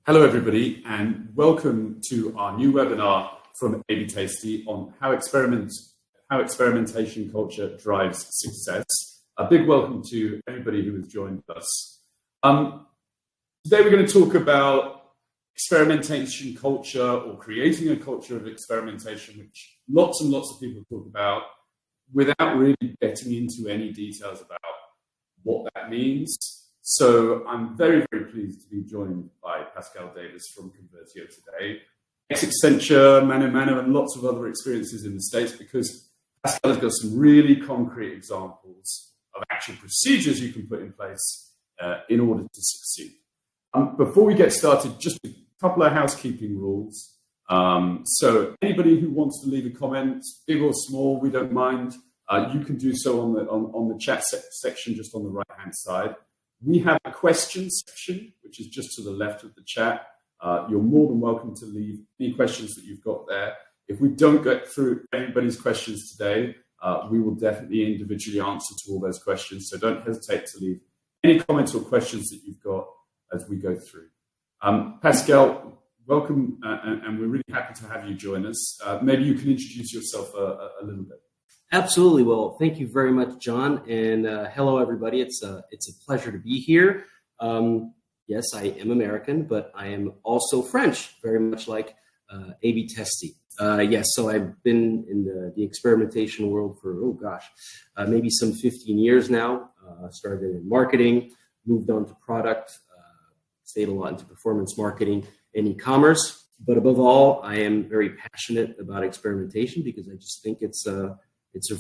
Hello, everybody, and welcome to our new webinar from A/B Tasty on how experimentation culture drives success. A big welcome to everybody who has joined us. Today, we're going to talk about experimentation culture or creating a culture of experimentation, which lots and lots of people talk about without really getting into any details about what that means. So I'm very, very pleased to be joined by Pascal Davis from Convertio today. Ex-Accenture, Mano, and lots of other experiences in the States, because Pascal has got some really concrete examples of actual procedures you can put in place in order to succeed. Before we get started, just a couple of housekeeping rules. So anybody who wants to leave a comment, big or small, we don't mind. You can do so on the chat section just on the right-hand side. We have a questions section, which is just to the left of the chat. You're more than welcome to leave any questions that you've got there. If we don't get through anybody's questions today, we will definitely individually answer to all those questions. So don't hesitate to leave any comments or questions that you've got as we go through. Pascal, welcome, and we're really happy to have you join us. Maybe you can introduce yourself a little bit. Absolutely. Well, thank you very much, John. And hello, everybody. It's a pleasure to be here. Yes, I am American, but I am also French, very much like A/B Tasty. Yes, so I've been in the experimentation world for, maybe some 15 years now. Started in marketing, moved on to product, stayed a lot into performance marketing and e-commerce. But above all, I am very passionate about experimentation because I just think it's a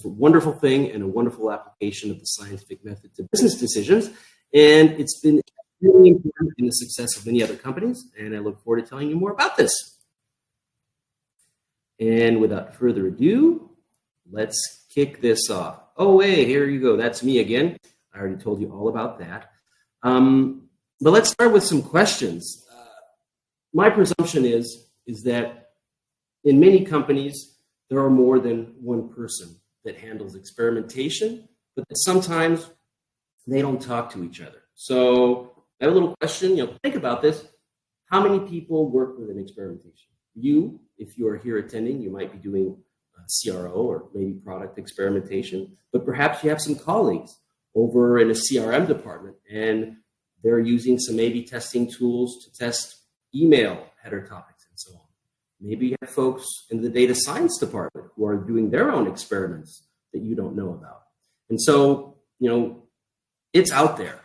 wonderful thing and a wonderful application of the scientific method to business decisions. And it's been really important in the success of many other companies. And I look forward to telling you more about this. And without further ado, let's kick this off. Oh, hey, here you go. That's me again. I already told you all about that. But let's start with some questions. My presumption is that in many companies, there are more than one person that handles experimentation, but that sometimes they don't talk to each other. So I have a little question, think about this. How many people work with an experimentation? You, if you are here attending, you might be doing CRO or maybe product experimentation, but perhaps you have some colleagues over in a CRM department and they're using some A/B testing tools to test email header topics and so on. Maybe you have folks in the data science department who are doing their own experiments that you don't know about. And so, it's out there.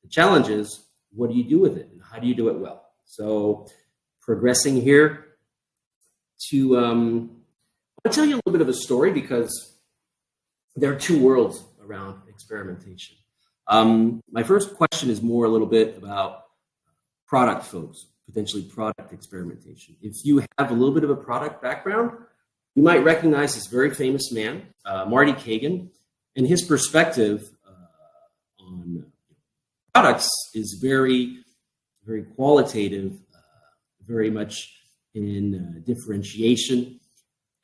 The challenge is, what do you do with it and how do you do it well? So progressing here to, I'll tell you a little bit of a story because there are two worlds around experimentation. My first question is more a little bit about product folks, potentially product experimentation. If you have a little bit of a product background, you might recognize this very famous man, Marty Kagan, and his perspective on products is very, very qualitative, very much in differentiation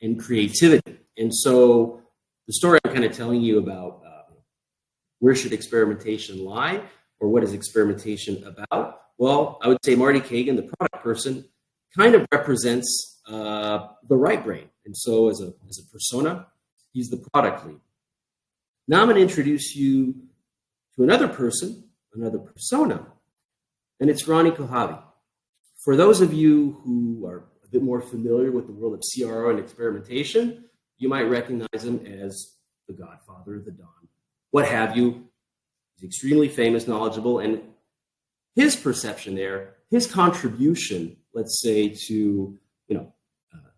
and creativity. And so the story I'm kind of telling you about where should experimentation lie, or what is experimentation about? Well, I would say Marty Kagan, the product person, kind of represents the right brain. And so as a persona, he's the product lead. Now I'm going to introduce you to another person, another persona, and it's Ronnie Kohavi. For those of you who are a bit more familiar with the world of CRO and experimentation, you might recognize him as the godfather, the Don, what have you. He's extremely famous, knowledgeable, and his perception there, his contribution, let's say, to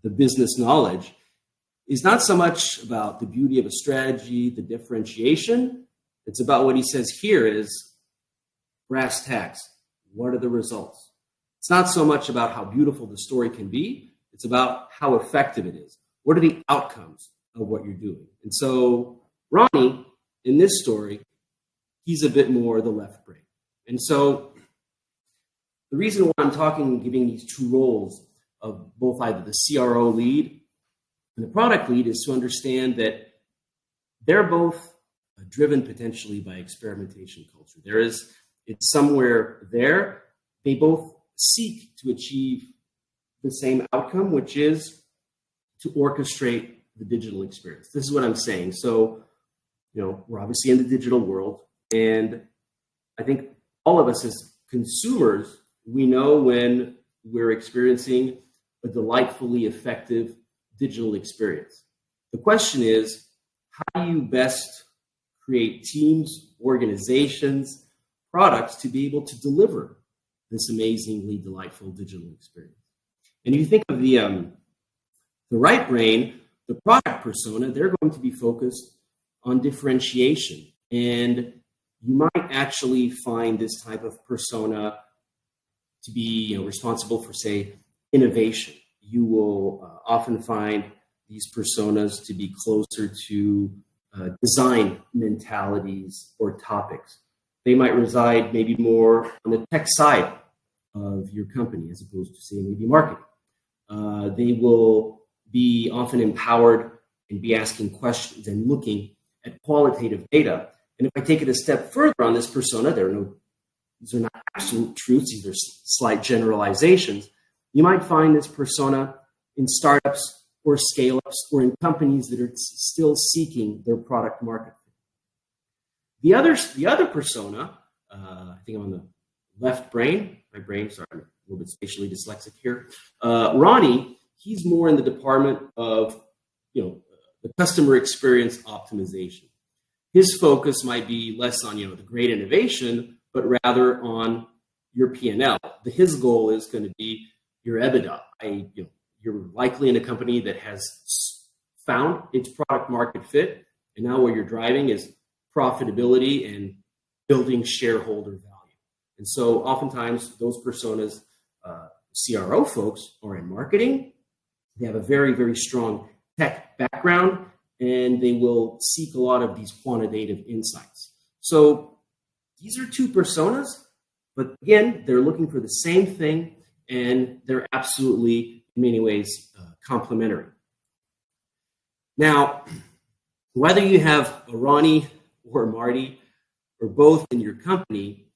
the business knowledge is not so much about the beauty of a strategy, the differentiation. It's about what he says here is brass tacks. What are the results? It's not so much about how beautiful the story can be. It's about how effective it is. What are the outcomes of what you're doing? And so Ronnie, in this story, he's a bit more the left brain. And so the reason why I'm talking and giving these two roles of both either the CRO lead and the product lead is to understand that they're both driven potentially by experimentation culture. It's somewhere there. They both seek to achieve the same outcome, which is to orchestrate the digital experience. This is what I'm saying. So, we're obviously in the digital world, and I think all of us as consumers, we know when we're experiencing a delightfully effective digital experience. The question is, how do you best create teams, organizations, products to be able to deliver this amazingly delightful digital experience? And if you think of the right brain, the product persona, they're going to be focused on differentiation. And you might actually find this type of persona to be responsible for, say, innovation. You will often find these personas to be closer to design mentalities or topics. They might reside maybe more on the tech side of your company as opposed to, say, maybe marketing. They will be often empowered and be asking questions and looking at qualitative data. And if I take it a step further on this persona, these are not absolute truths, these are slight generalizations. You might find this persona in startups or scale-ups or in companies that are still seeking their product market fit. The other persona, I think I'm on the left brain, sorry, I'm a little bit spatially dyslexic here. Ronnie, he's more in the department of, the customer experience optimization. His focus might be less on, the great innovation, but rather on your P&L. His goal is going to be your EBITDA. You're likely in a company that has found its product market fit, and now what you're driving is profitability and building shareholder value. And so oftentimes those personas, CRO folks, are in marketing. They have a very, very strong tech background, and they will seek a lot of these quantitative insights. So these are two personas, but again, they're looking for the same thing, and they're absolutely, in many ways, complementary. Now, whether you have a Ronnie or a Marty or both in your company,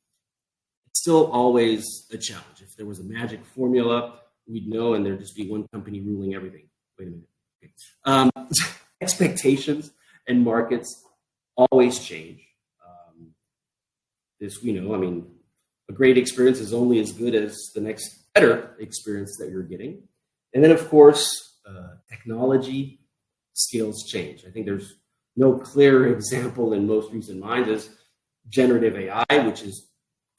it's still always a challenge. If there was a magic formula, we'd know, and there'd just be one company ruling everything. Wait a minute. Okay. Expectations and markets always change. A great experience is only as good as the next better experience that you're getting. And then, of course, technology skills change. I think there's no clearer example in most recent minds as generative AI, which is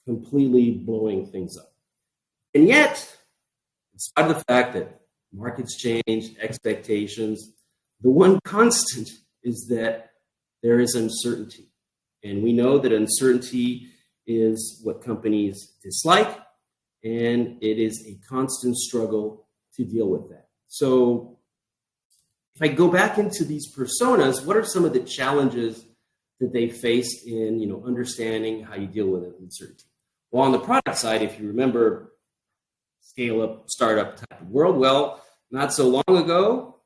completely blowing things up. And yet, in spite of the fact that markets change, expectations, the one constant is that there is uncertainty. And we know that uncertainty is what companies dislike, and it is a constant struggle to deal with that. So if I go back into these personas, what are some of the challenges that they face in understanding how you deal with uncertainty? Well, on the product side, if you remember, scale-up, startup type of world, well, not so long ago,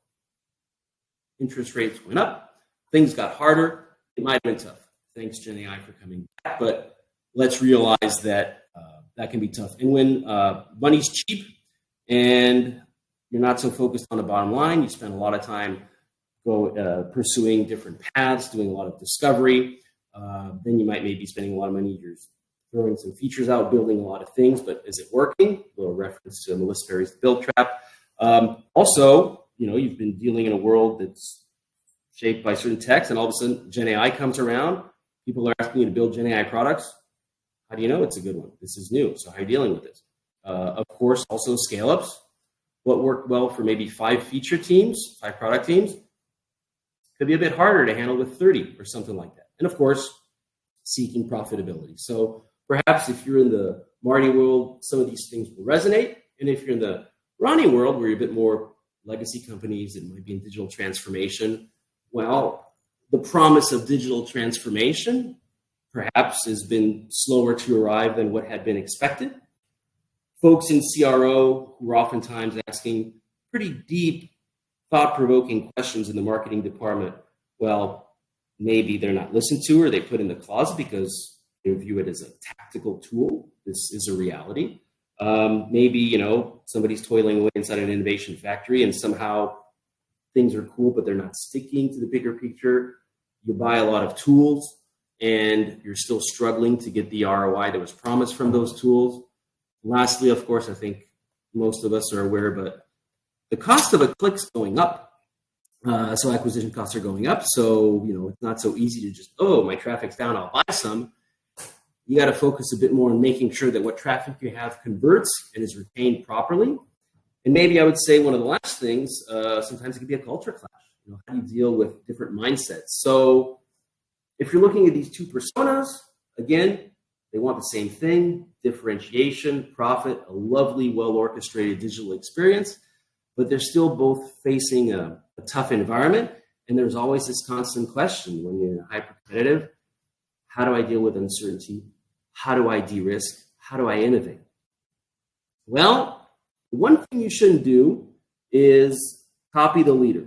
interest rates went up, things got harder, it might have been tough. Thanks, Gen AI, for coming back, but let's realize that that can be tough. And when money's cheap and you're not so focused on the bottom line, you spend a lot of time pursuing different paths, doing a lot of discovery, then you might maybe spending a lot of money, you're throwing some features out, building a lot of things, but is it working? A little reference to Melissa Perry's Build Trap. Also, you've been dealing in a world that's shaped by certain texts, and all of a sudden Gen AI comes around. People are asking you to build Gen AI products. How do you know it's a good one? This is new. So how are you dealing with this? Of course, also scale-ups. What worked well for maybe 5 feature teams, 5 product teams, could be a bit harder to handle with 30 or something like that. And of course, seeking profitability. So perhaps if you're in the Marty world, some of these things will resonate. And if you're in the Ronnie world, where you're a bit more legacy companies, it might be in digital transformation, well, the promise of digital transformation perhaps has been slower to arrive than what had been expected. Folks in CRO who are oftentimes asking pretty deep, thought-provoking questions in the marketing department, well, maybe they're not listened to or they put in the closet because they view it as a tactical tool. This is a reality. Maybe, somebody's toiling away inside an innovation factory and somehow things are cool, but they're not sticking to the bigger picture. You buy a lot of tools and you're still struggling to get the ROI that was promised from those tools. Lastly, of course, I think most of us are aware, but the cost of a click's going up. So acquisition costs are going up. So, it's not so easy to just, my traffic's down, I'll buy some. You got to focus a bit more on making sure that what traffic you have converts and is retained properly. And maybe I would say one of the last things, sometimes it can be a culture clash. How do you deal with different mindsets? So if you're looking at these two personas, again, they want the same thing: differentiation, profit, a lovely, well-orchestrated digital experience, but they're still both facing a tough environment. And there's always this constant question when you're hyper-competitive: how do I deal with uncertainty? How do I de-risk? How do I innovate? Well, one thing you shouldn't do is copy the leader.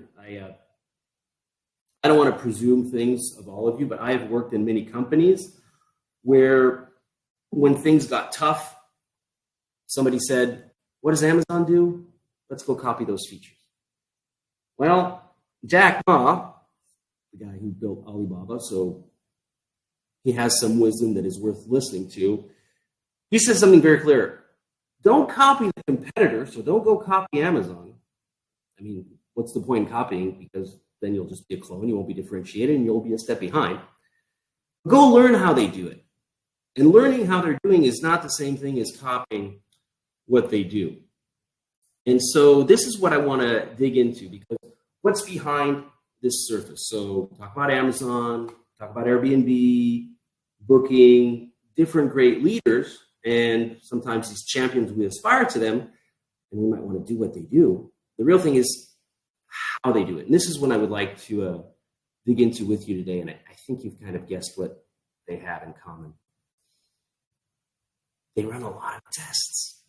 I don't want to presume things of all of you, but I've worked in many companies where when things got tough, somebody said, what does Amazon do? Let's go copy those features. Well, Jack Ma, the guy who built Alibaba, so he has some wisdom that is worth listening to. He says something very clear. Don't copy the competitor, so don't go copy Amazon. I mean, what's the point in copying? Because then you'll just be a clone, you won't be differentiated, and you'll be a step behind. Go learn how they do it. And learning how they're doing is not the same thing as copying what they do. And so this is what I want to dig into, because what's behind this surface? So talk about Amazon, talk about Airbnb, Booking, different great leaders, and sometimes these champions, we aspire to them, and we might want to do what they do. The real thing is how they do it. And this is what I would like to dig into with you today, and I think you've kind of guessed what they have in common. They run a lot of tests.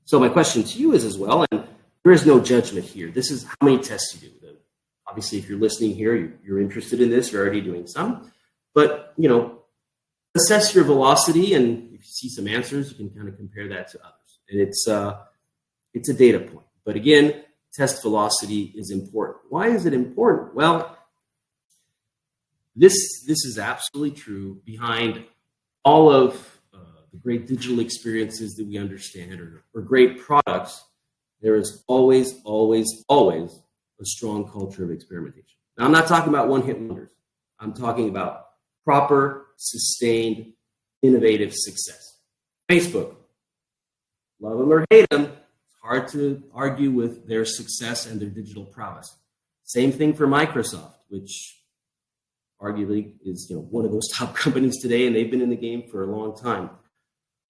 So my question to you is as well, and there is no judgment here. This is how many tests you do. Obviously, if you're listening here, you're interested in this, you're already doing some. But, assess your velocity, and if you see some answers, you can kind of compare that to others. And it's a data point. But again, test velocity is important. Why is it important? Well, this is absolutely true. Behind all of the great digital experiences that we understand or great products, there is always, always, always a strong culture of experimentation. Now, I'm not talking about one-hit wonders. I'm talking about proper, sustained, innovative success. Facebook, love them or hate them, it's hard to argue with their success and their digital prowess. Same thing for Microsoft, which arguably is one of those top companies today, and they've been in the game for a long time.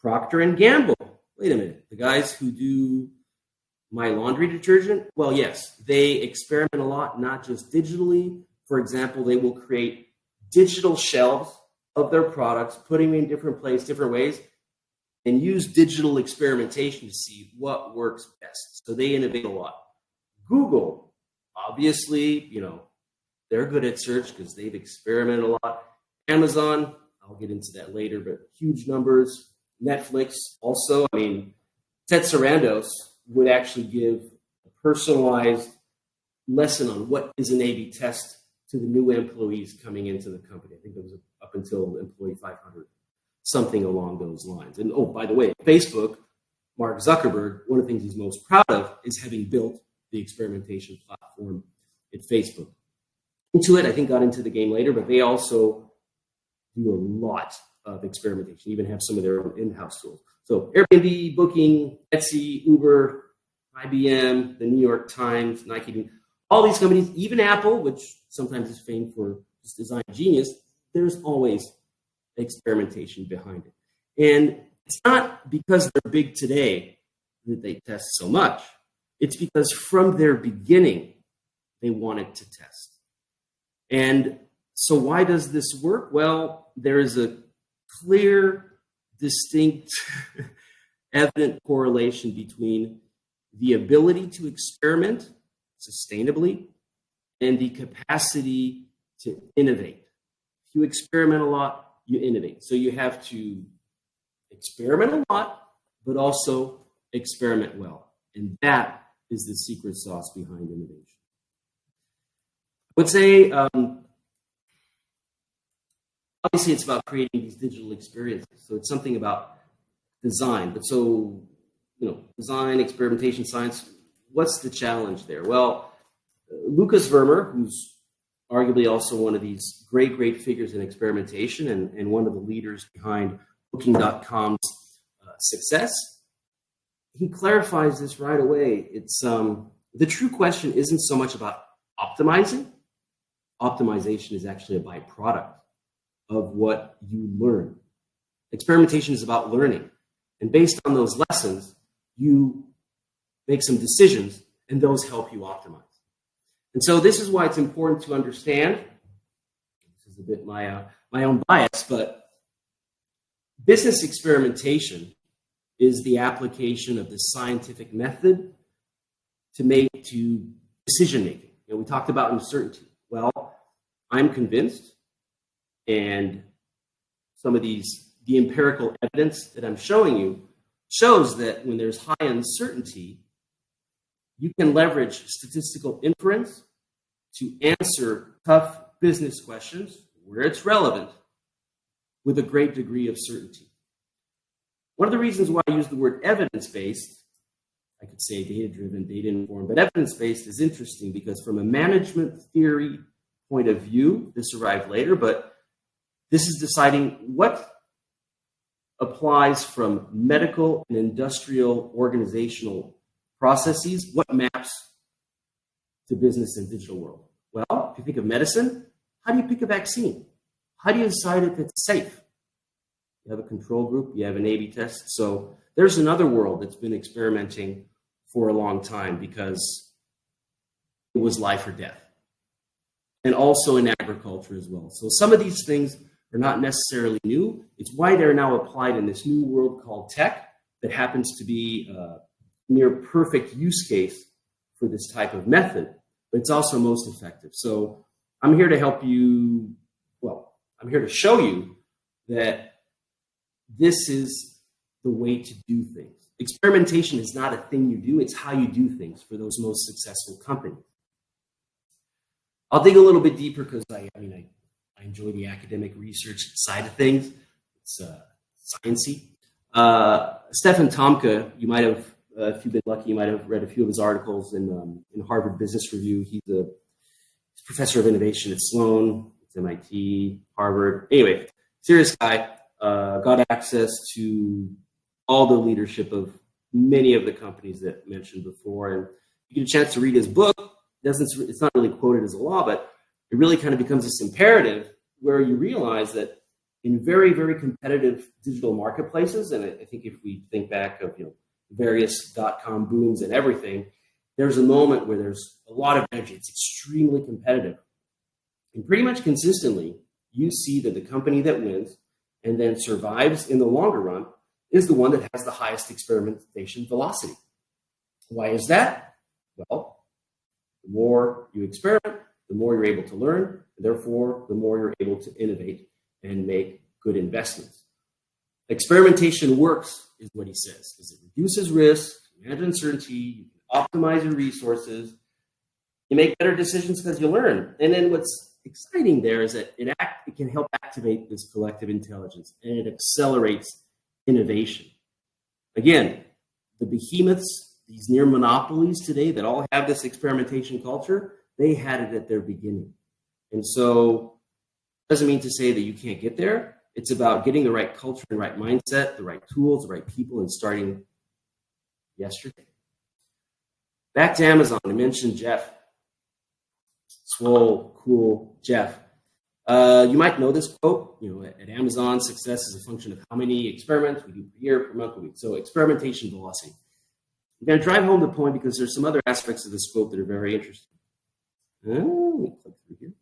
Procter and Gamble, wait a minute, the guys who do my laundry detergent, well, yes, they experiment a lot, not just digitally. For example, they will create digital shelves of their products, putting them in different places, different ways, and use digital experimentation to see what works best. So they innovate a lot. Google, obviously, they're good at search because they've experimented a lot. Amazon, I'll get into that later, but huge numbers. Netflix also, Ted Sarandos would actually give a personalized lesson on what is an A/B test to the new employees coming into the company. I think it was up until employee 500, something along those lines. And by the way, Facebook, Mark Zuckerberg, one of the things he's most proud of is having built the experimentation platform at Facebook. Intuit, I think, got into the game later, but they also do a lot of experimentation, even have some of their own in-house tools. So Airbnb, Booking, Etsy, Uber, IBM, the New York Times, Nike, all these companies, even Apple, which sometimes is famed for its design genius, there's always experimentation behind it. And it's not because they're big today that they test so much. It's because from their beginning, they wanted to test. And so why does this work? Well, there is a clear, distinct, evident correlation between the ability to experiment sustainably and the capacity to innovate. If you experiment a lot, you innovate. So you have to experiment a lot, but also experiment well. And that is the secret sauce behind innovation. I would say, obviously, it's about creating these digital experiences. So it's something about design. But so, design, experimentation, science, what's the challenge there? Well, Lucas Vermeer, who's arguably also one of these great figures in experimentation and one of the leaders behind Booking.com's success, he clarifies this right away. It's the true question isn't so much about optimizing. Optimization is actually a byproduct of what you learn. Experimentation is about learning. And based on those lessons, you make some decisions, and those help you optimize. And so this is why it's important to understand, this is a bit my own bias, but business experimentation is the application of the scientific method to decision making. We talked about uncertainty. Well, I'm convinced, and some of the empirical evidence that I'm showing you shows that when there's high uncertainty, you can leverage statistical inference to answer tough business questions where it's relevant with a great degree of certainty. One of the reasons why I use the word evidence-based, I could say data-driven, data-informed, but evidence-based is interesting because from a management theory point of view, this arrived later, but this is deciding what applies from medical and industrial organizational processes, what maps to business and digital world. Well, if you think of medicine, how do you pick a vaccine? How do you decide if it's safe? You have a control group, you have an A/B test. So there's another world that's been experimenting for a long time because it was life or death. And also in agriculture as well. So some of these things are not necessarily new. It's why they're now applied in this new world called tech that happens to be a near perfect use case for this type of method, but it's also most effective. So I'm here to help you, I'm here to show you that this is the way to do things. Experimentation is not a thing you do, it's how you do things for those most successful companies. I'll dig a little bit deeper because I enjoy the academic research side of things. It's sciencey. Stefan Tomke, you might have, if you've been lucky, you might have read a few of his articles in Harvard Business Review. He's a professor of innovation at Sloan, it's MIT, Harvard. Anyway, serious guy. Got access to all the leadership of many of the companies that I mentioned before. And you get a chance to read his book. It's not really quoted as a law, but it really kind of becomes this imperative where you realize that in very, very competitive digital marketplaces, and I think if we think back of various .com booms and everything, there's a moment where there's a lot of energy. It's extremely competitive. And pretty much consistently, you see that the company that wins and then survives in the longer run is the one that has the highest experimentation velocity. Why is that? Well, the more you experiment, the more you're able to learn, and therefore, the more you're able to innovate and make good investments. Experimentation works, is what he says, because it reduces risk, you manage uncertainty, you can optimize your resources, you make better decisions because you learn. And then what's exciting there is that it can help activate this collective intelligence, and it accelerates innovation. Again, the behemoths, these near monopolies today that all have this experimentation culture, they had it at their beginning. And so it doesn't mean to say that you can't get there. It's about getting the right culture and right mindset, the right tools, the right people, and starting yesterday. Back to Amazon, I mentioned Jeff. Swole, cool Jeff. You might know this quote, at Amazon, success is a function of how many experiments we do per year, per month, per week. So experimentation velocity. I'm going to drive home the point because there's some other aspects of this quote that are very interesting. Let me click through here.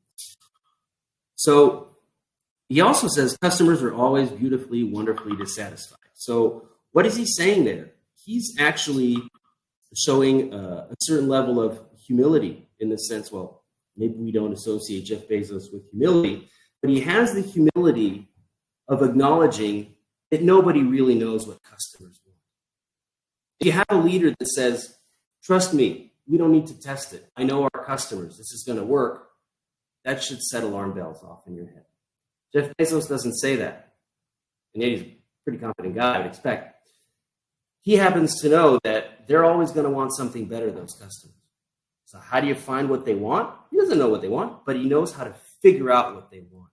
So he also says customers are always beautifully, wonderfully dissatisfied. So what is he saying there? He's actually showing a certain level of humility in the sense, well, maybe we don't associate Jeff Bezos with humility, but he has the humility of acknowledging that nobody really knows what customers want. If you have a leader that says, trust me, we don't need to test it. I know our customers. This is going to work. That should set alarm bells off in your head. Jeff Bezos doesn't say that. And yet he's a pretty confident guy, I would expect. He happens to know that they're always going to want something better, those customers. So how do you find what they want? He doesn't know what they want, but he knows how to figure out what they want.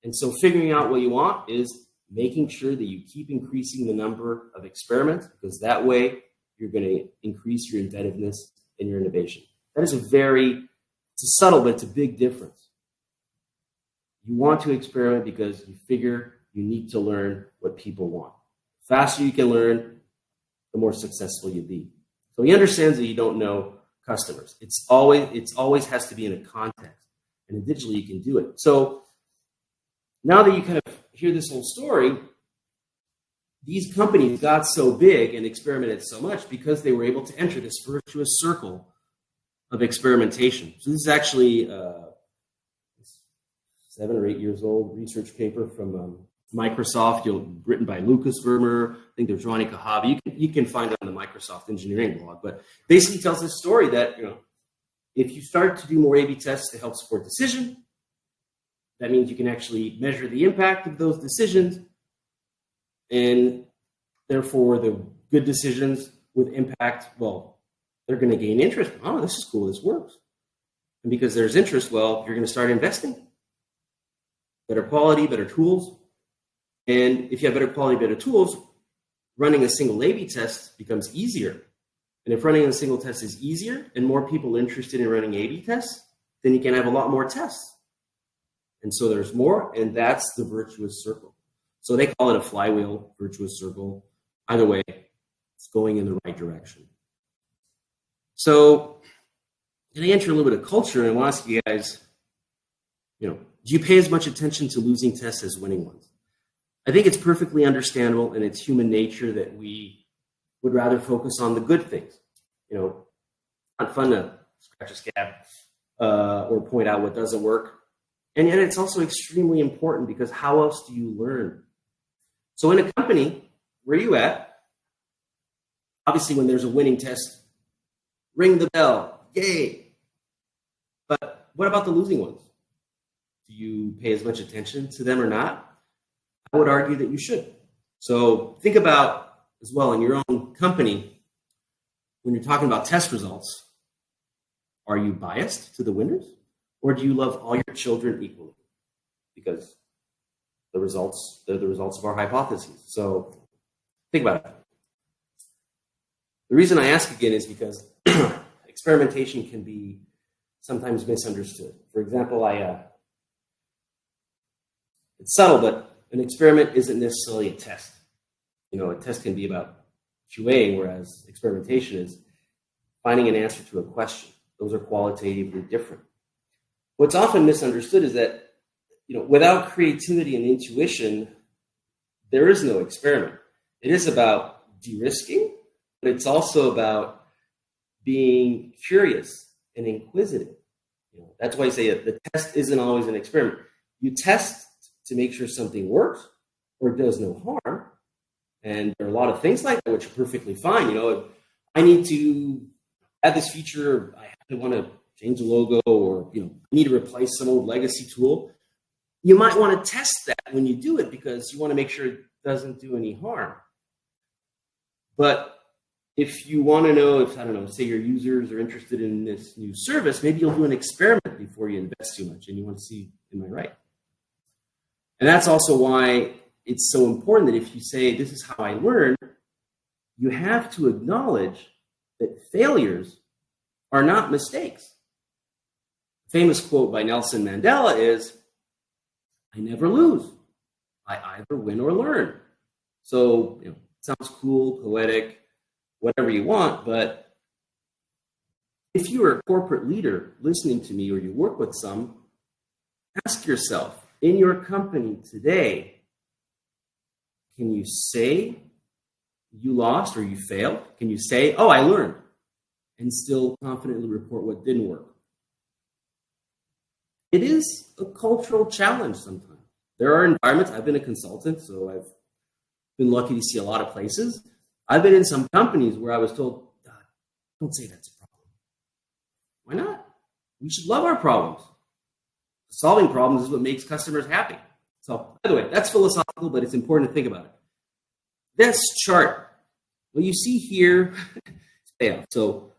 And so figuring out what you want is making sure that you keep increasing the number of experiments, because that way you're going to increase your inventiveness and your innovation. That is it's a subtle, but it's a big difference. You want to experiment because you figure you need to learn what people want. The faster you can learn, the more successful you'll be. So he understands that you don't know customers. It's always has to be in a context. And digitally you can do it. So now that you kind of hear this whole story, these companies got so big and experimented so much because they were able to enter this virtuous circle of experimentation. So this is actually 7 or 8 years old research paper from Microsoft, written by Lucas Vermeer. I think there's Ronnie Kahabi. You can find it on the Microsoft engineering blog. But basically tells this story that if you start to do more A/B tests to help support decision, that means you can actually measure the impact of those decisions, and therefore the good decisions with impact, well, they're going to gain interest. Oh, this is cool. This works. And because there's interest, well, you're going to start investing. Better quality, better tools. And if you have better quality, better tools, running a single A/B test becomes easier. And if running a single test is easier and more people interested in running A/B tests, then you can have a lot more tests. And so there's more, and that's the virtuous circle. So they call it a flywheel, virtuous circle. Either way, it's going in the right direction. So can I enter a little bit of culture, and I want to ask you guys, do you pay as much attention to losing tests as winning ones? I think it's perfectly understandable, and it's human nature that we would rather focus on the good things. It's not fun to scratch a scab or point out what doesn't work. And yet it's also extremely important, because how else do you learn? So in a company, where are you at? Obviously, when there's a winning test, ring the bell, yay. But what about the losing ones? Do you pay as much attention to them or not? I would argue that you should. So think about, as well, in your own company, when you're talking about test results, are you biased to the winners? Or do you love all your children equally? Because they're the results of our hypotheses. So think about it. The reason I ask again is because experimentation can be sometimes misunderstood. For example, it's subtle, but an experiment isn't necessarily a test. A test can be about QAing, whereas experimentation is finding an answer to a question. Those are qualitatively different. What's often misunderstood is that, without creativity and intuition, there is no experiment. It is about de-risking, but it's also about being curious and inquisitive. That's why I say the test isn't always an experiment. You test to make sure something works or does no harm. And there are a lot of things like that which are perfectly fine. If I need to add this feature, I want to change the logo, or need to replace some old legacy tool. You might want to test that when you do it, because you want to make sure it doesn't do any harm. But if you want to know if, say your users are interested in this new service, maybe you'll do an experiment before you invest too much, and you want to see, am I right? And that's also why it's so important that if you say, this is how I learn, you have to acknowledge that failures are not mistakes. A famous quote by Nelson Mandela is, I never lose. I either win or learn. So, it sounds cool, poetic, whatever you want, but if you're a corporate leader listening to me, or you work with some, ask yourself, in your company today, can you say you lost or you failed? Can you say, oh, I learned, and still confidently report what didn't work? It is a cultural challenge sometimes. There are environments, I've been a consultant, so I've been lucky to see a lot of places. I've been in some companies where I was told, don't say that's a problem. Why not? We should love our problems. Solving problems is what makes customers happy. So, by the way, that's philosophical, but it's important to think about it. This chart, what you see here, is payoff. So,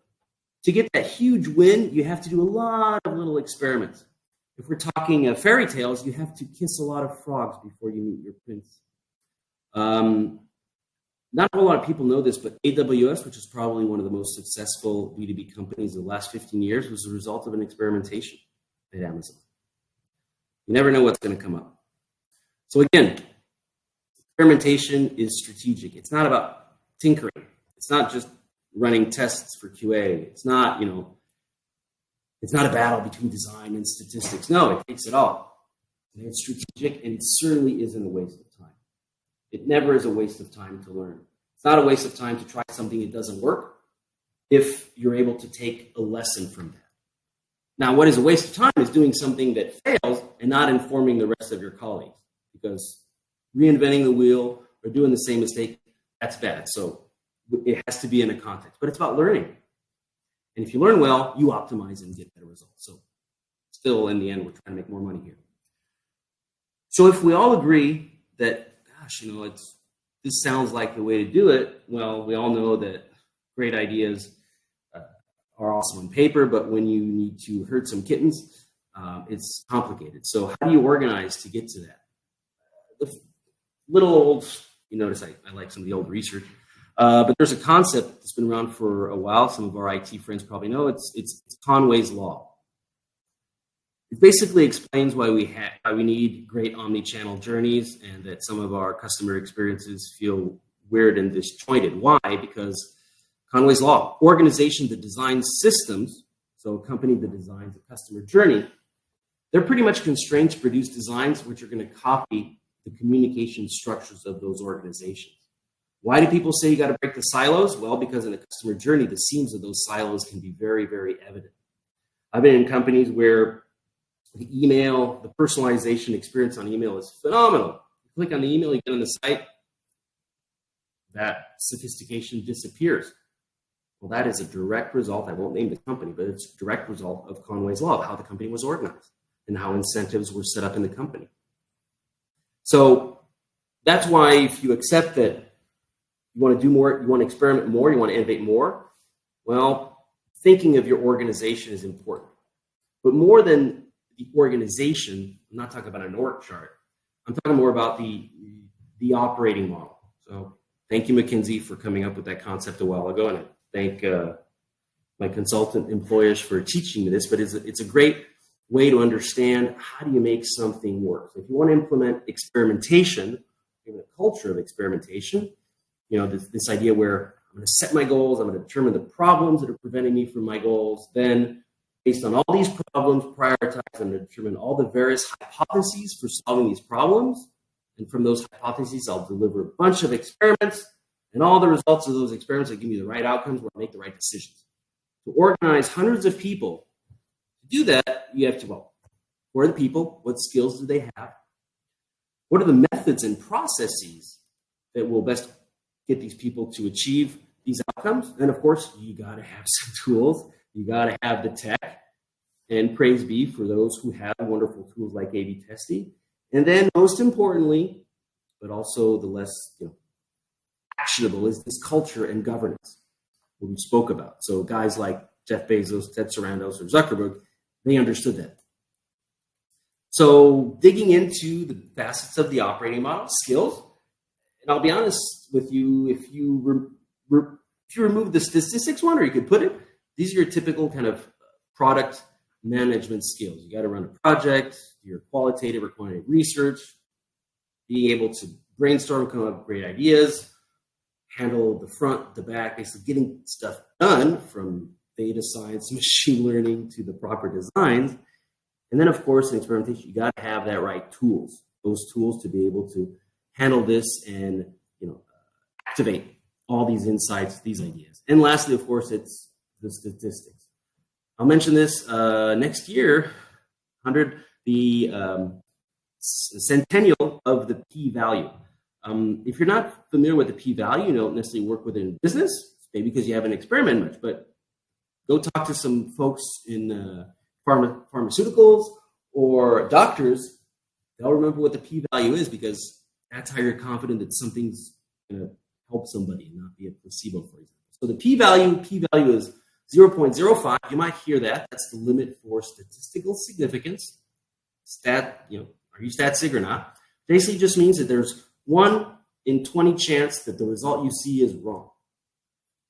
to get that huge win, you have to do a lot of little experiments. If we're talking fairy tales, you have to kiss a lot of frogs before you meet your prince. Not a whole lot of people know this, but AWS, which is probably one of the most successful B2B companies in the last 15 years, was the result of an experimentation at Amazon. You never know what's going to come up. So again, experimentation is strategic. It's not about tinkering. It's not just running tests for QA. It's not, it's not a battle between design and statistics. No, it takes it all. And it's strategic, and it certainly isn't a waste of time. It never is a waste of time to learn. It's not a waste of time to try something that doesn't work if you're able to take a lesson from that. Now, what is a waste of time is doing something that fails and not informing the rest of your colleagues, because reinventing the wheel or doing the same mistake, that's bad. So it has to be in a context, but it's about learning. And if you learn well, you optimize and get better results. So still, in the end, we're trying to make more money here. So if we all agree that, gosh, this sounds like the way to do it, well, we all know that great ideas are awesome on paper, but when you need to herd some kittens, it's complicated. So how do you organize to get to that? The little old, you notice I like some of the old research, but there's a concept that's been around for a while. Some of our IT friends probably know it's Conway's Law. It basically explains why we need great omni-channel journeys, and that some of our customer experiences feel weird and disjointed. Why? Because Conway's Law, organization that designs systems, so a company that designs a customer journey, they're pretty much constrained to produce designs which are going to copy the communication structures of those organizations. Why do people say you got to break the silos? Well, because in a customer journey, the seams of those silos can be very, very evident. I've been in companies where the email, the personalization experience on email is phenomenal. You click on the email, you get on the site, that sophistication disappears. Well, that is a direct result. I won't name the company, but it's a direct result of Conway's Law, of how the company was organized and how incentives were set up in the company. So that's why if you accept that you want to do more, you want to experiment more, you want to innovate more, well, thinking of your organization is important. But more than the organization, I'm not talking about an org chart. I'm talking more about the operating model. So thank you, McKinsey, for coming up with that concept a while ago, and I thank my consultant employers for teaching me this, but it's a great way to understand how do you make something work. So if you want to implement experimentation, in a culture of experimentation, this idea where I'm going to set my goals, I'm going to determine the problems that are preventing me from my goals, then based on all these problems, prioritize, I'm going to determine all the various hypotheses for solving these problems, and from those hypotheses, I'll deliver a bunch of experiments, and all the results of those experiments will give me the right outcomes where I make the right decisions. To organize hundreds of people, to do that, you have to, who are the people? What skills do they have? What are the methods and processes that will best get these people to achieve these outcomes? And of course, you got to have some tools. You got to have the tech. And praise be for those who have wonderful tools like A/B testing. And then most importantly, but also the less actionable, is this culture and governance, what we spoke about. So guys like Jeff Bezos, Ted Sarandos, or Zuckerberg, they understood that. So digging into the facets of the operating model, skills, and I'll be honest with you, if you remove the statistics one, or you could put it, these are your typical kind of product management skills. You got to run a project, your qualitative or quantitative research, being able to brainstorm, come up with great ideas, handle the front, the back, basically getting stuff done from data science, machine learning to the proper designs. And then, of course, in experimentation, you got to have that right tools, those tools to be able to handle this and activate all these insights, these ideas. And lastly, of course, it's the statistics. I'll mention this next year, the centennial of the p-value. If you're not familiar with the p-value, you don't necessarily work within business, maybe because you haven't experimented much, but go talk to some folks in pharmaceuticals or doctors. They'll remember what the p-value is, because that's how you're confident that something's going to help somebody and not be a placebo, for example. So the p-value is 0.05. You might hear that. That's the limit for statistical significance. Are you stat sig or not? Basically just means that there's 1 in 20 chance that the result you see is wrong.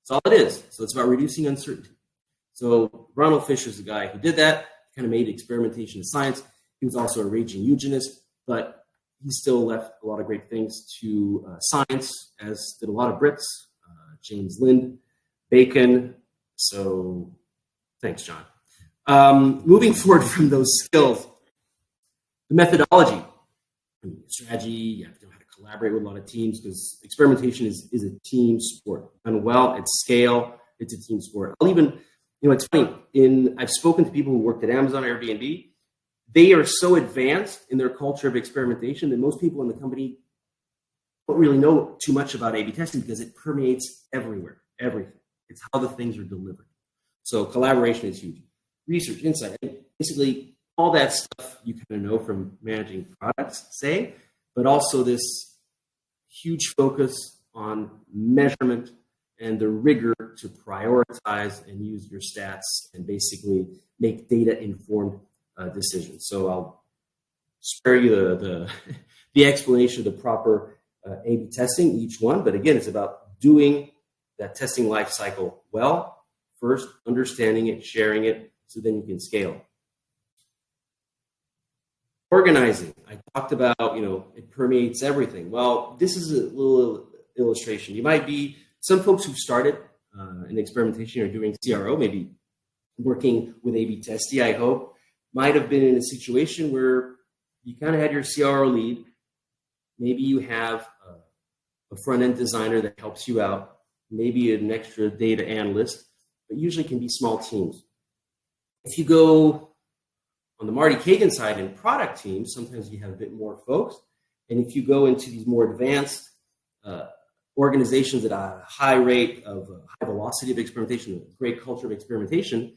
That's all it is. So it's about reducing uncertainty. So Ronald Fisher's the guy who did that, kind of made experimentation a science. He was also a raging eugenist, but he still left a lot of great things to science, as did a lot of Brits, James Lind, Bacon. So thanks, John. Moving forward from those skills, the methodology, strategy, you have to know how to collaborate with a lot of teams, because experimentation is a team sport. And well, at scale, it's a team sport. It's funny, I've spoken to people who worked at Amazon, Airbnb. They are so advanced in their culture of experimentation that most people in the company don't really know too much about A/B testing, because it permeates everywhere, everything. It's how the things are delivered. So collaboration is huge. Research, insight, basically all that stuff you kind of know from managing products, say, but also this huge focus on measurement and the rigor to prioritize and use your stats and basically make data-informed decisions. So I'll spare you the explanation of the proper A/B testing, each one. But again, it's about doing that testing life cycle well, first understanding it, sharing it, so then you can scale. Organizing. I talked about, it permeates everything. Well, this is a little illustration. You might be, some folks who've started in experimentation or doing CRO, maybe working with A/B testing, I hope, might have been in a situation where you kind of had your CRO lead. Maybe you have a front-end designer that helps you out, maybe an extra data analyst, but usually can be small teams. If you go on the Marty Kagan side in product teams, sometimes you have a bit more folks. And if you go into these more advanced organizations at a high rate of high velocity of experimentation, a great culture of experimentation,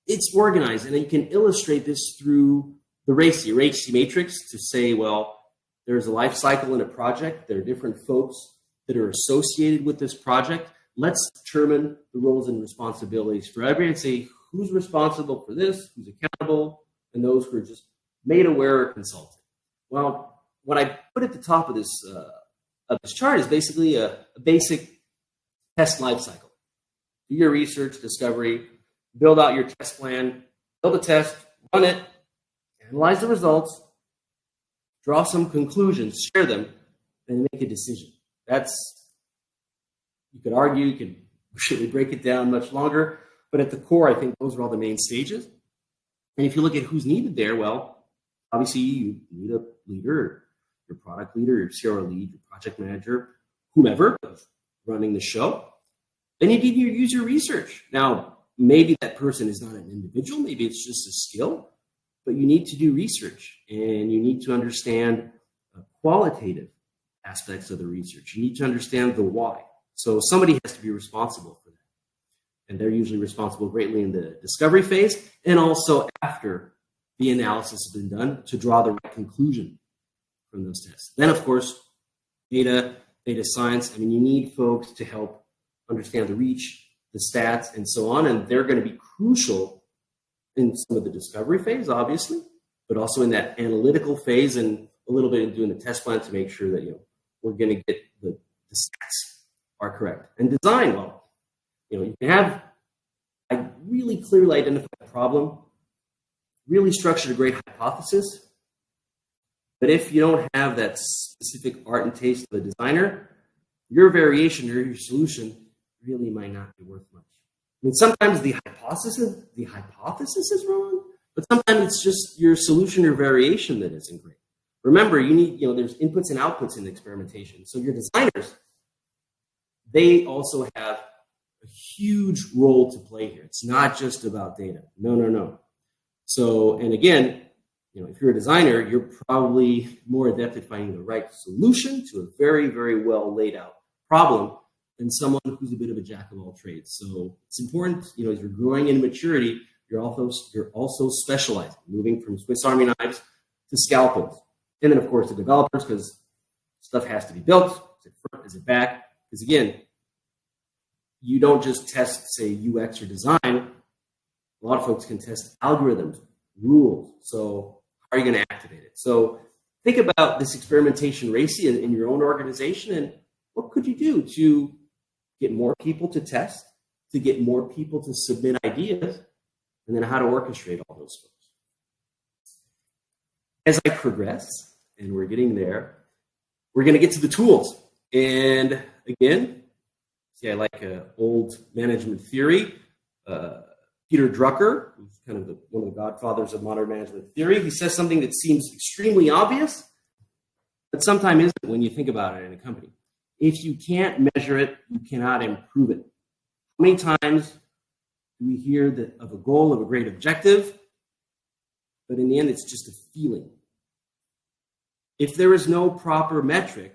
it's organized. And then you can illustrate this through the RACI matrix to say, well, there's a life cycle in a project. There are different folks that are associated with this project. Let's determine the roles and responsibilities for everybody and say who's responsible for this, who's accountable, and those who are just made aware or consulted. Well, what I put at the top of this chart is basically a basic test life cycle. Do your research, discovery, build out your test plan, build a test, run it, analyze the results, draw some conclusions, share them, and make a decision. You could argue, you could really break it down much longer, but at the core, I think those are all the main stages. And if you look at who's needed there, well, obviously you need a leader, your product leader, your CRO lead, your project manager, whomever running the show. Then you need to use your research. Now, maybe that person is not an individual, maybe it's just a skill, but you need to do research and you need to understand qualitative aspects of the research. You need to understand the why. So somebody has to be responsible for that. And they're usually responsible greatly in the discovery phase and also after the analysis has been done to draw the right conclusion from those tests. Then, of course, data science. You need folks to help understand the reach, the stats, and so on. And they're going to be crucial in some of the discovery phase, obviously, but also in that analytical phase and a little bit in doing the test plan to make sure that, we're going to get the stats are correct. And design, well, you can have a really clearly identified problem, really structured a great hypothesis. But if you don't have that specific art and taste of the designer, your variation or your solution really might not be worth much. Sometimes the hypothesis is wrong, but sometimes it's just your solution or variation that isn't great. Remember, you need, there's inputs and outputs in experimentation. So your designers, they also have a huge role to play here. It's not just about data. No. So, and again, if you're a designer, you're probably more adept at finding the right solution to a very, very well laid out problem than someone who's a bit of a jack of all trades. So it's important, as you're growing in maturity, you're also specializing, moving from Swiss Army knives to scalpels. And then, of course, the developers, because stuff has to be built. Is it front? Is it back? Because, again, you don't just test, say, UX or design. A lot of folks can test algorithms, rules. So how are you going to activate it? So think about this experimentation race in your own organization, and what could you do to get more people to test, to get more people to submit ideas, and then how to orchestrate all those folks. As I progress, and we're getting there, we're going to get to the tools. And again, see, I like old management theory. Peter Drucker, who's kind of one of the godfathers of modern management theory, he says something that seems extremely obvious, but sometimes isn't when you think about it in a company. If you can't measure it, you cannot improve it. How many times do we hear of a goal, of a great objective, but in the end, it's just a feeling? If there is no proper metric,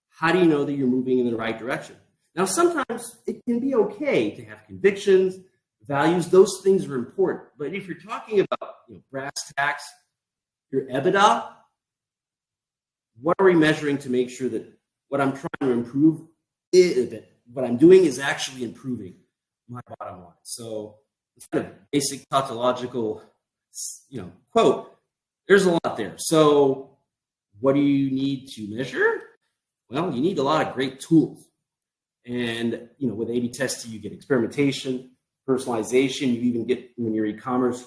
how do you know that you're moving in the right direction? Now, sometimes it can be okay to have convictions, values. Those things are important. But if you're talking about brass tacks, your EBITDA, what are we measuring to make sure that what I'm trying to improve, that what I'm doing is actually improving my bottom line? So it's kind of basic tautological, quote. There's a lot there. So what do you need to measure? Well, you need a lot of great tools. And, with A/B testing, you get experimentation, personalization. You even get, when you're e-commerce,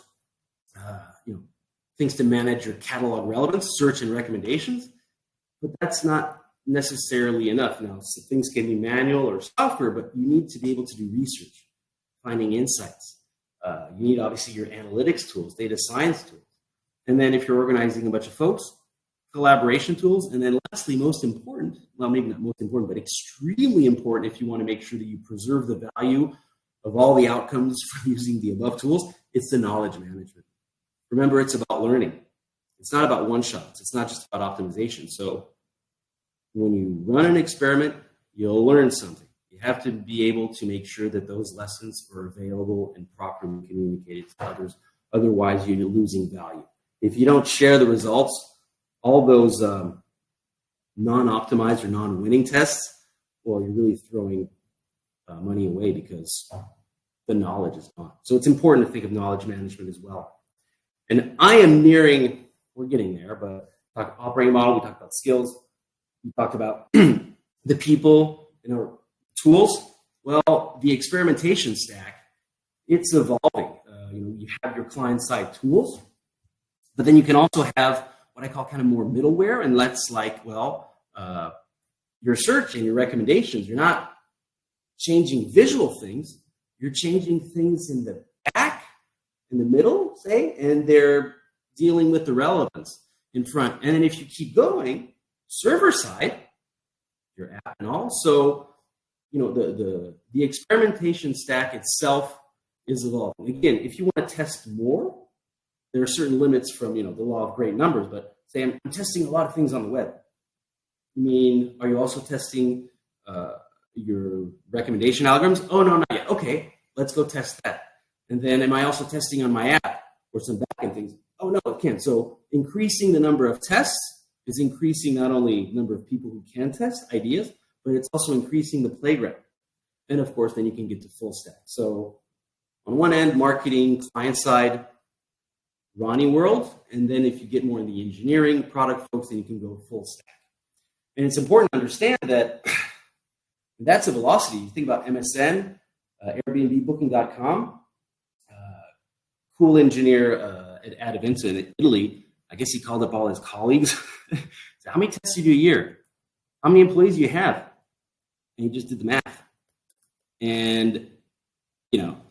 things to manage your catalog relevance, search and recommendations. But that's not necessarily enough. Now, so things can be manual or software, but you need to be able to do research, finding insights. You need, obviously, your analytics tools, data science tools. And then if you're organizing a bunch of folks, collaboration tools. And then lastly, most important, well, maybe not most important, but extremely important if you want to make sure that you preserve the value of all the outcomes from using the above tools, it's the knowledge management. Remember, it's about learning. It's not about one-shots. It's not just about optimization. So when you run an experiment, you'll learn something. You have to be able to make sure that those lessons are available and properly communicated to others. Otherwise, you're losing value. If you don't share the results, all those non-optimized or non-winning tests, well, you're really throwing money away because the knowledge is gone. So it's important to think of knowledge management as well. And I am nearing, we're getting there, but talk operating model, we talked about skills, we talked about the people, tools. Well, the experimentation stack, it's evolving. You have your client-side tools, but then you can also have what I call kind of more middleware, and that's like, your search and your recommendations. You're not changing visual things. You're changing things in the back, in the middle, say, and they're dealing with the relevance in front. And then if you keep going, server side, your app and all. So, the experimentation stack itself is evolving. Again, if you want to test more, there are certain limits from, the law of great numbers, but say I'm testing a lot of things on the web. Are you also testing your recommendation algorithms? Oh, no, not yet. Okay, let's go test that. And then am I also testing on my app or some backend things? Oh, no, it can't. So increasing the number of tests is increasing not only the number of people who can test ideas, but it's also increasing the playground. And of course, then you can get to full stack. So on one end, marketing, client side, Ronnie world. And then if you get more in the engineering product folks, then you can go full stack. And it's important to understand that that's a velocity. You think about MSN, Airbnb, Booking.com, cool engineer at Adevinta in Italy. I guess he called up all his colleagues. So how many tests do you do a year? How many employees do you have? And he just did the math. And,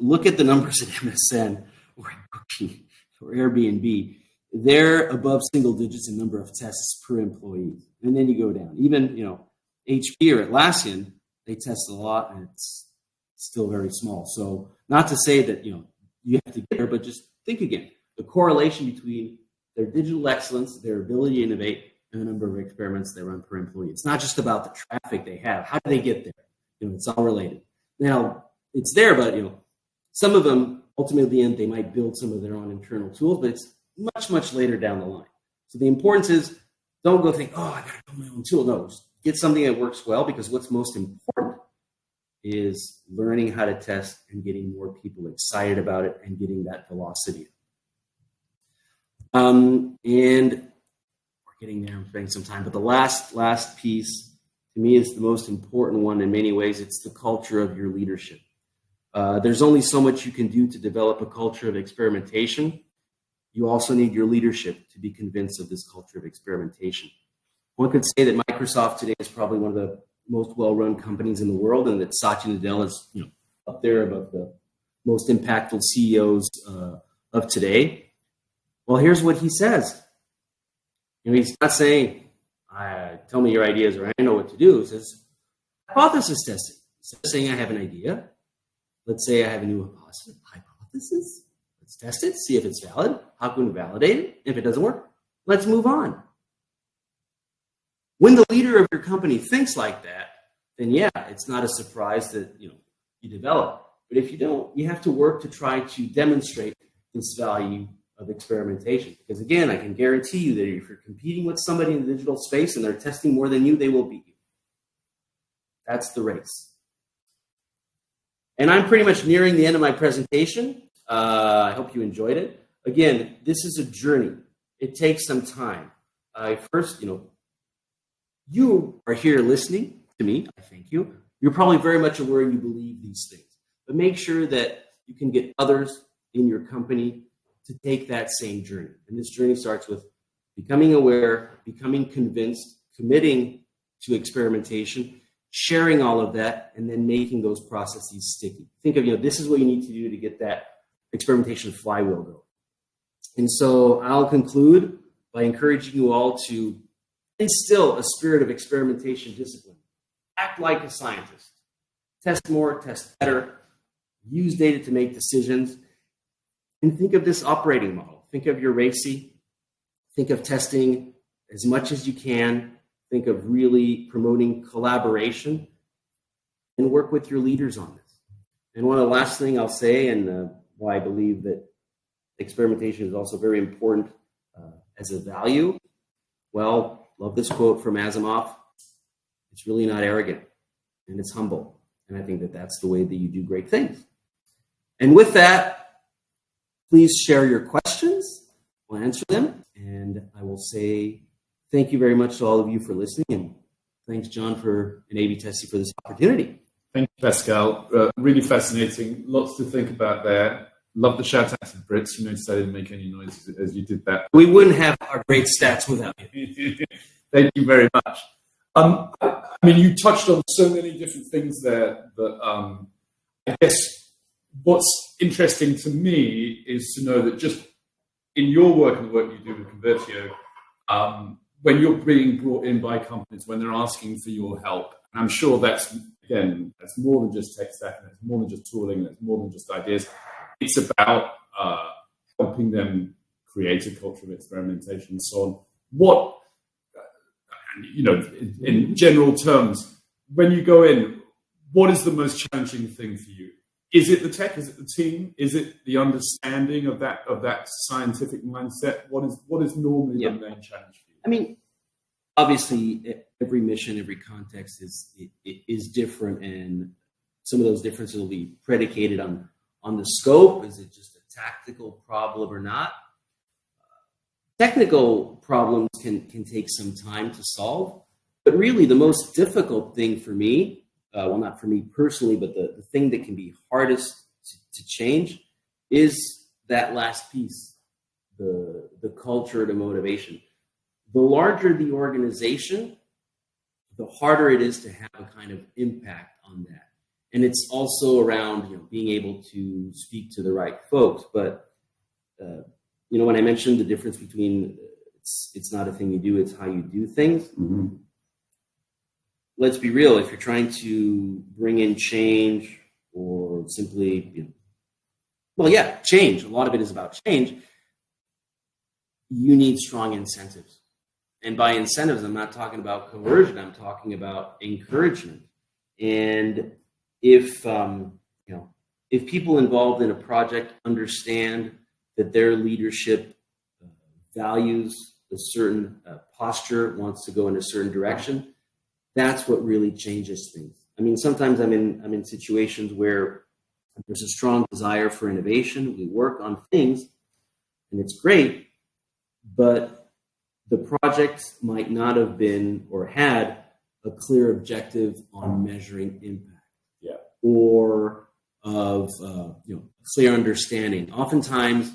look at the numbers at MSN or Booking or Airbnb. They're above single digits in number of tests per employee. And then you go down. Even, HP or Atlassian, they test a lot and it's still very small. So not to say that, you have to get there, but just think again. The correlation between their digital excellence, their ability to innovate, and the number of experiments they run per employee. It's not just about the traffic they have. How do they get there? It's all related. Now, it's there, but some of them ultimately in the end they might build some of their own internal tools, but it's much, much later down the line. So the importance is don't go think, I got to build my own tool. No, just get something that works well, because what's most important is learning how to test and getting more people excited about it and getting that velocity. And we're getting there, I'm spending some time, but the last piece to me is the most important one in many ways. It's the culture of your leadership. There's only so much you can do to develop a culture of experimentation. You also need your leadership to be convinced of this culture of experimentation. One could say that Microsoft today is probably one of the most well-run companies in the world, and that Satya Nadella is up there above the most impactful CEOs of today. Well, here's what he says. He's not saying, tell me your ideas or I know what to do. He says, hypothesis testing. Instead of saying I have an idea, let's say I have a new hypothesis. Let's test it, see if it's valid. How can we validate it? If it doesn't work, let's move on. When the leader of your company thinks like that, then it's not a surprise that you develop. But if you don't, you have to work to try to demonstrate this value of experimentation. Because again, I can guarantee you that if you're competing with somebody in the digital space and they're testing more than you, they will beat you. That's the race. And I'm pretty much nearing the end of my presentation. I hope you enjoyed it. Again, this is a journey. It takes some time. First, you are here listening to me. I thank you. You're probably very much aware you believe these things. But make sure that you can get others in your company to take that same journey. And this journey starts with becoming aware, becoming convinced, committing to experimentation, sharing all of that, and then making those processes sticky. Think of, this is what you need to do to get that experimentation flywheel going. And so I'll conclude by encouraging you all to instill a spirit of experimentation discipline. Act like a scientist. Test more, test better. Use data to make decisions. And think of this operating model. Think of your RACI. Think of testing as much as you can. Think of really promoting collaboration and work with your leaders on this. And one of the last thing I'll say, and why I believe that experimentation is also very important as a value. Well, love this quote from Asimov. It's really not arrogant, and it's humble. And I think that that's the way that you do great things. And with that, please share your questions. We'll answer them. And I will say thank you very much to all of you for listening. And thanks, John, for and A/B Tessie for this opportunity. Thank you, Pascal. Really fascinating. Lots to think about there. Love the shout out to the Brits. You noticed I didn't make any noise as you did that. We wouldn't have our great stats without you. Thank you very much. You touched on so many different things there that I guess what's interesting to me is to know that just in your work and the work you do with Convertio, when you're being brought in by companies, when they're asking for your help, and I'm sure that's more than just tech stack, and it's more than just tooling, and it's more than just ideas. It's about helping them create a culture of experimentation and so on. What, in general terms, when you go in, what is the most challenging thing for you? Is it the tech? Is it the team? Is it the understanding of that scientific mindset? What is normally the main challenge for you? Obviously, every mission, every context is different, and some of those differences will be predicated on the scope. Is it just a tactical problem or not? Technical problems can take some time to solve, but really the most difficult thing for me, not for me personally, but the thing that can be hardest to change is that last piece, the culture, the motivation. The larger the organization, the harder it is to have a kind of impact on that. And it's also around being able to speak to the right folks. But when I mentioned the difference between it's not a thing you do, it's how you do things. Mm-hmm. Let's be real. If you're trying to bring in change or simply, change. A lot of it is about change. you need strong incentives. And by incentives, I'm not talking about coercion. I'm talking about encouragement. And if if people involved in a project understand that their leadership values a certain posture, wants to go in a certain direction, that's what really changes things. I mean, sometimes I'm in situations where there's a strong desire for innovation. We work on things, and it's great, but the project might not have been or had a clear objective on measuring impact, or of clear understanding. Oftentimes,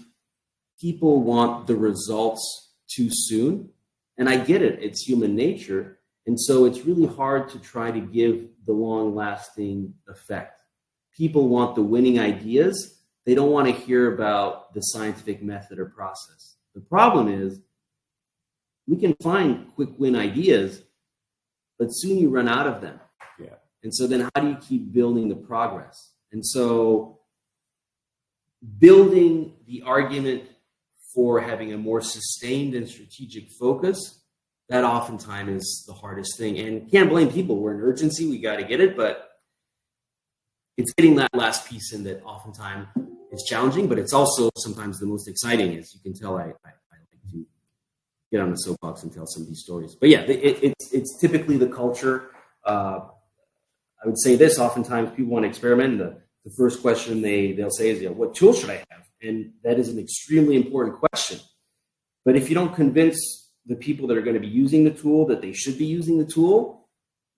people want the results too soon, and I get it. It's human nature, and so it's really hard to try to give the long-lasting effect. People want the winning ideas. They don't want to hear about the scientific method or process. The problem is we can find quick win ideas, but soon you run out of them. Yeah. And so then how do you keep building the progress? And so building the argument for having a more sustained and strategic focus, that oftentimes is the hardest thing. And can't blame people. We're in urgency. We got to get it, but it's getting that last piece in that oftentimes is challenging, but it's also sometimes the most exciting. As you can tell, I like to get on the soapbox and tell some of these stories. But yeah, it's typically the culture. I would say this: oftentimes people want to experiment. The first question they'll say is, "What tool should I have?" And that is an extremely important question. But if you don't convince the people that are going to be using the tool that they should be using the tool,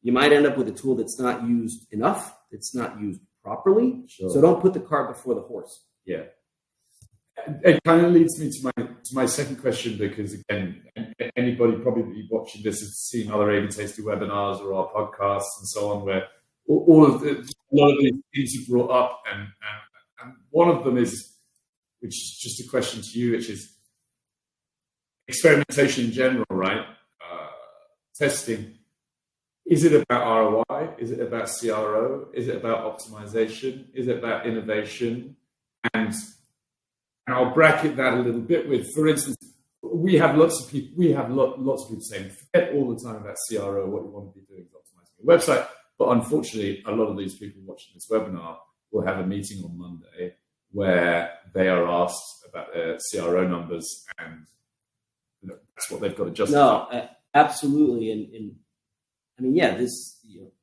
you might end up with a tool that's not used enough. It's not used properly. Sure. So don't put the cart before the horse. Yeah. It kind of leads me to my second question, because again, anybody probably watching this has seen other A/B Tasty webinars or our podcasts and so on, where a lot of these things are brought up, and one of them is, which is just a question to you, which is experimentation in general, right? Testing. Is it about ROI? Is it about CRO? Is it about optimization? Is it about innovation? And I'll bracket that a little bit with, for instance, we have lots of people saying, forget all the time about CRO. What you want to be doing is optimizing your website. But unfortunately, a lot of these people watching this webinar will have a meeting on Monday where they are asked about their CRO numbers, and that's what they've got to justify. No, absolutely. And I mean, yeah,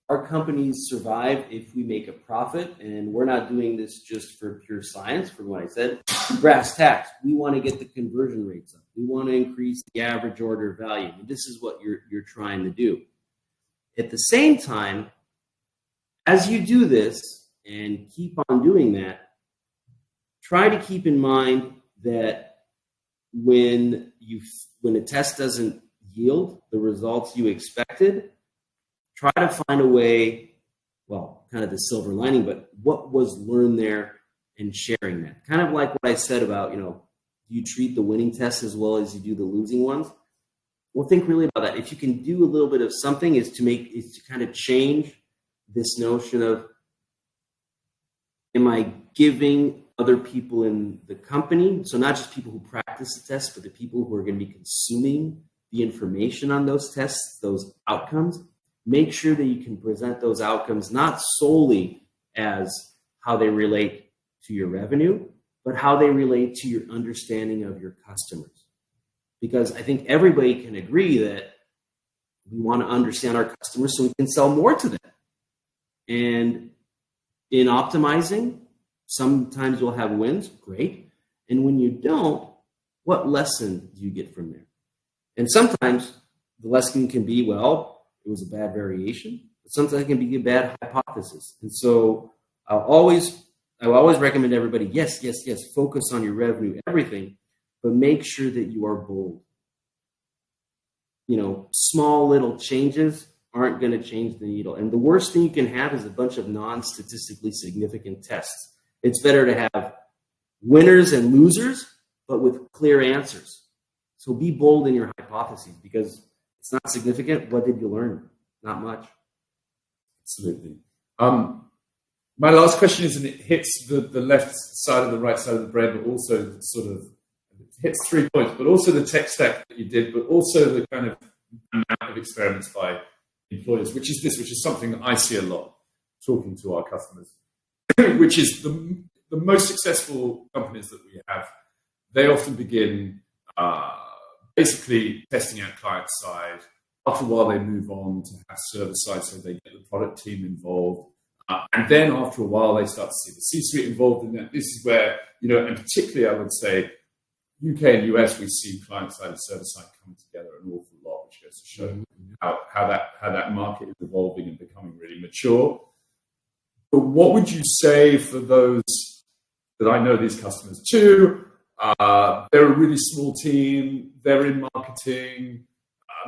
our companies survive if we make a profit, and we're not doing this just for pure science. From what I said, brass tacks. We want to get the conversion rates up. We want to increase the average order value. And this is what you're trying to do. At the same time, as you do this and keep on doing that, try to keep in mind that when a test doesn't yield the results you expected, try to find a way, well, kind of the silver lining, but what was learned there and sharing that. Kind of like what I said about, do you treat the winning tests as well as you do the losing ones? Well, think really about that. If you can do a little bit of something is to kind of change this notion of, am I giving other people in the company, so not just people who practice the tests, but the people who are going to be consuming the information on those tests, those outcomes, make sure that you can present those outcomes not solely as how they relate to your revenue, but how they relate to your understanding of your customers. Because I think everybody can agree that we want to understand our customers so we can sell more to them. And in optimizing, sometimes we'll have wins, great. And when you don't, what lesson do you get from there? And sometimes the lesson can be, well, it was a bad variation, but sometimes it can be a bad hypothesis. And so I always recommend everybody, yes, focus on your revenue, everything, but make sure that you are bold. Small little changes aren't going to change the needle. And the worst thing you can have is a bunch of non-statistically significant tests. It's better to have winners and losers, but with clear answers. So be bold in your hypotheses, because it's not significant. What did you learn? Not much. Absolutely. My last question is, and it hits the left side of the right side of the brain, but also sort of hits 3 points, but also the tech stack that you did, but also the kind of amount of experiments by employers, which is something that I see a lot talking to our customers, which is the most successful companies that we have. They often begin basically testing out client side. After a while, they move on to have server side, so they get the product team involved. And then after a while, they start to see the C-suite involved in that. This is where, and particularly I would say, UK and US, we see client side and server side coming together an awful lot, which goes to show how that market is evolving and becoming really mature. But what would you say for those that I know these customers too? They're a really small team. They're in marketing.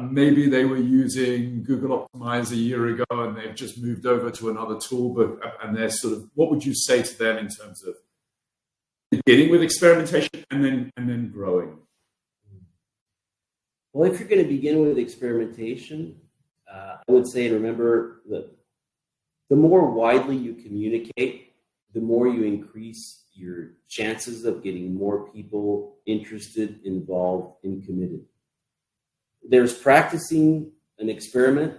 Maybe they were using Google Optimize a year ago and they've just moved over to another tool. But and they're sort of, what would you say to them in terms of beginning with experimentation and then growing? Well, if you're going to begin with experimentation, I would say remember that the more widely you communicate, the more you increase your chances of getting more people interested, involved, and committed. There's practicing an experiment,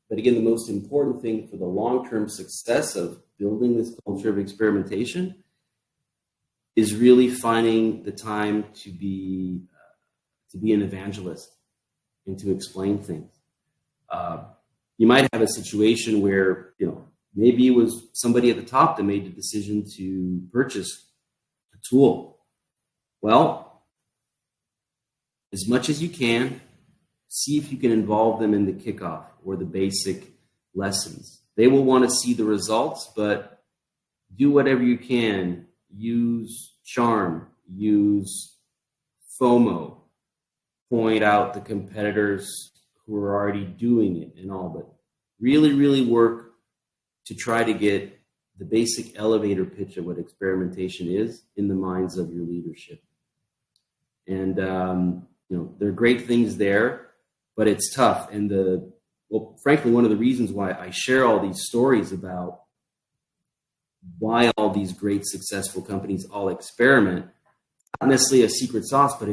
but again, the most important thing for the long-term success of building this culture of experimentation is really finding the time to be an evangelist and to explain things. You might have a situation where, maybe it was somebody at the top that made the decision to purchase a tool. Well, as much as you can, see if you can involve them in the kickoff or the basic lessons. They will want to see the results, but do whatever you can. Use charm, use FOMO, point out the competitors who are already doing it and all, but really, really work to try to get the basic elevator pitch of what experimentation is in the minds of your leadership. And, there are great things there, but it's tough. And frankly, one of the reasons why I share all these stories about why all these great successful companies all experiment, not necessarily a secret sauce, but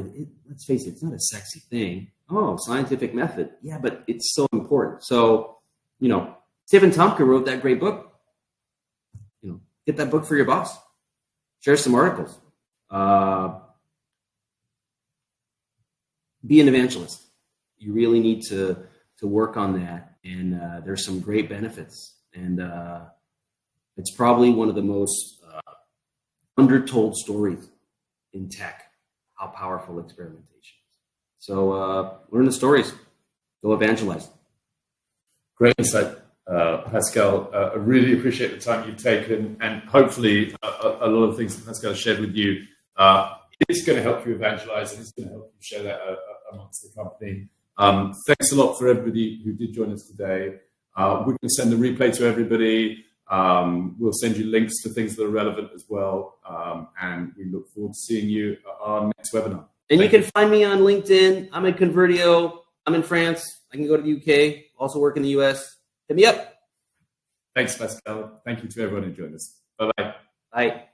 let's face it, it's not a sexy thing. Oh, scientific method. Yeah, but it's so important. So, Stephen Tomka wrote that great book. Get that book for your boss. Share some articles. Be an evangelist. You really need to work on that. And there's some great benefits. And it's probably one of the most undertold stories in tech, how powerful experimentation is. So learn the stories. Go evangelize. Great insight, Pascal. I really appreciate the time you've taken, and hopefully a lot of things that Pascal shared with you is going to help you evangelize, and it's going to help you share that amongst the company. Thanks a lot for everybody who did join us today. We're going to send the replay to everybody. We'll send you links to things that are relevant as well, and we look forward to seeing you at our next webinar. And you can find me on LinkedIn. I'm in Convertio. I'm in France. I can go to the UK. Also work in the US. Hit me up. Thanks, Pascal. Thank you to everyone who joined us. Bye-bye. Bye.